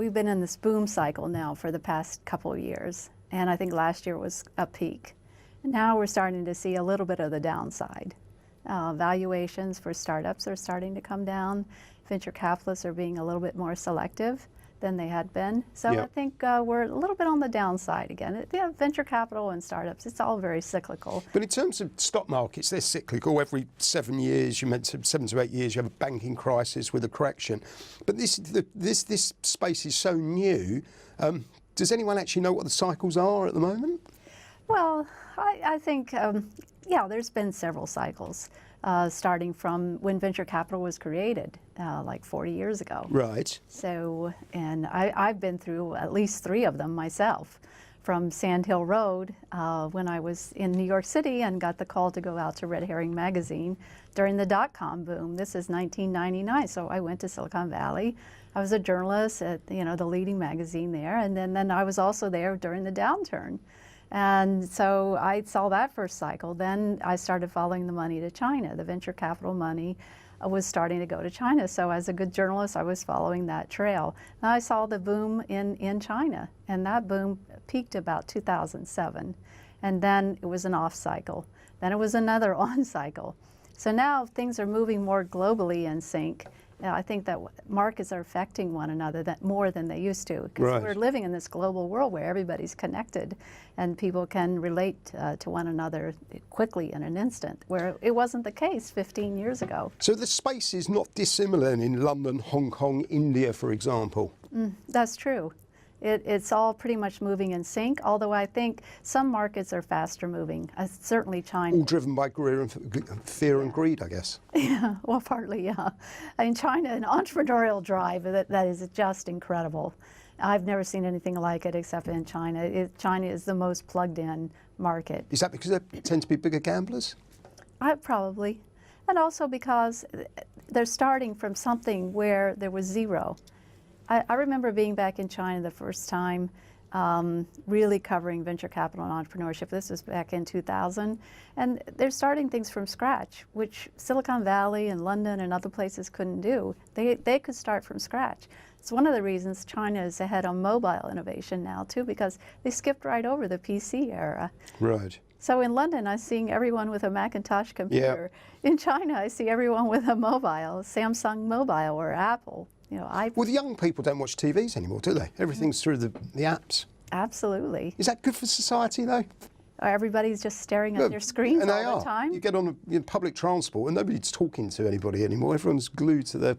we've been in this boom cycle now for the past couple of years, and I think last year was a peak. And now we're starting to see a little bit of the downside. Valuations for startups are starting to come down. Venture capitalists are being a little bit more selective than they had been. So I think we're a little bit on the downside again. Yeah, venture capital and startups, it's all very cyclical. But in terms of stock markets, they're cyclical. Every 7 years, you mentioned 7 to 8 years, you have a banking crisis with a correction. But this space is so new. Does anyone actually know what the cycles are at the moment? Well, I think, yeah, there's been several cycles, starting from when venture capital was created, like 40 years ago. Right. So, and I've been through at least 3 of them myself, from Sand Hill Road when I was in New York City and got the call to go out to Red Herring magazine during the dot-com boom. This is 1999, so I went to Silicon Valley. I was a journalist at the leading magazine there, and then I was also there during the downturn. And so I saw that first cycle. Then I started following the money to China. The venture capital money was starting to go to China. So as a good journalist, I was following that trail. And I saw the boom in China. And that boom peaked about 2007. And then it was an off cycle. Then it was another on cycle. So now things are moving more globally in sync. I think that markets are affecting one another more than they used to, because we're living in this global world where everybody's connected and people can relate to one another quickly in an instant, where it wasn't the case 15 years ago. So the space is not dissimilar in London, Hong Kong, India, for example. That's true. It's all pretty much moving in sync, although I think some markets are faster moving, certainly China. All driven by fear and greed, I guess. Yeah, well, partly, yeah. In China, an entrepreneurial drive that is just incredible. I've never seen anything like it except in China. China is the most plugged-in market. Is that because they tend to be bigger gamblers? Probably. And also because they're starting from something where there was zero. I remember being back in China the first time, really covering venture capital and entrepreneurship. This was back in 2000. And they're starting things from scratch, which Silicon Valley and London and other places couldn't do. They could start from scratch. It's one of the reasons China is ahead on mobile innovation now, too, because they skipped right over the PC era. Right. So in London, I'm seeing everyone with a Macintosh computer. Yep. In China, I see everyone with a mobile, Samsung Mobile or Apple. Well, the young people don't watch TVs anymore, do they? Everything's through the apps. Absolutely. Is that good for society, though? Everybody's just staring at their screens all the time. You get on public transport and nobody's talking to anybody anymore. Everyone's glued to their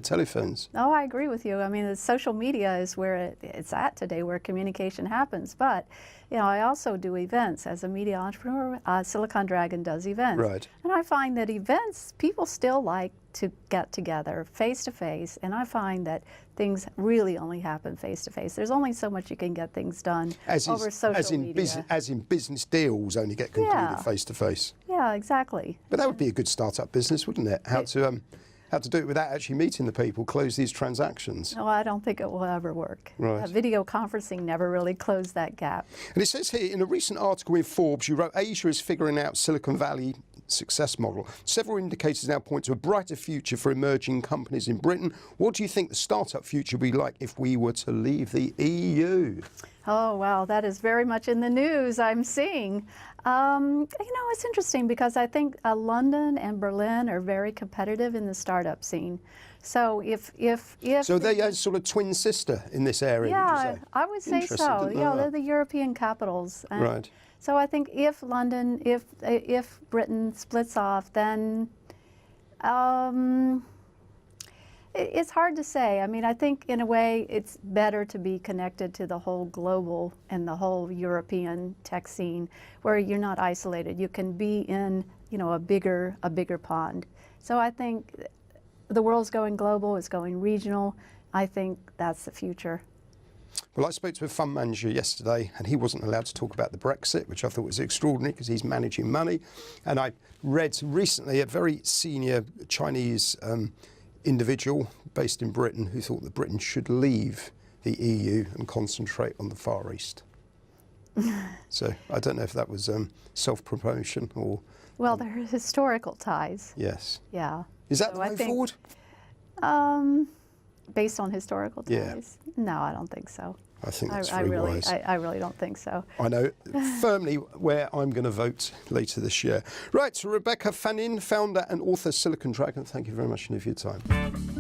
telephones. Oh, I agree with you. I mean, the social media is where it's at today, where communication happens. But, I also do events. As a media entrepreneur, Silicon Dragon does events. Right. And I find that events, people still like to get together face-to-face, and I find that things really only happen face-to-face. There's only so much you can get things done over social media. As in business deals only get concluded face-to-face. Yeah, exactly. But that would be a good start-up business, wouldn't it? How to do it without actually meeting the people, close these transactions. No, I don't think it will ever work. Right. Video conferencing never really closed that gap. And it says here, in a recent article in Forbes, you wrote, Asia is figuring out Silicon Valley success model. Several indicators now point to a brighter future for emerging companies in Britain. What do you think the startup future would be like if we were to leave the EU? Oh, wow, that is very much in the news, I'm seeing. It's interesting because I think London and Berlin are very competitive in the startup scene. So if So they're a sort of twin sister in this area, yeah, would you say? I would say so. They're the European capitals. Right. So I think if London, if Britain splits off, then it's hard to say. I mean, I think in a way it's better to be connected to the whole global and the whole European tech scene, where you're not isolated. You can be in, a bigger pond. So I think the world's going global, it's going regional. I think that's the future. Well, I spoke to a fund manager yesterday and he wasn't allowed to talk about the Brexit, which I thought was extraordinary because he's managing money. And I read recently a very senior Chinese individual based in Britain who thought that Britain should leave the EU and concentrate on the Far East. So I don't know if that was self-promotion or... Well, there are historical ties. Yes. Yeah. Is that the way forward? based on historical Yeah. ties? No, I don't think so. I think that's I very really, wise. I really don't think so. I know firmly where I'm going to vote later this year. Right, so Rebecca Fannin, founder and author Silicon Dragon, thank you very much for your time.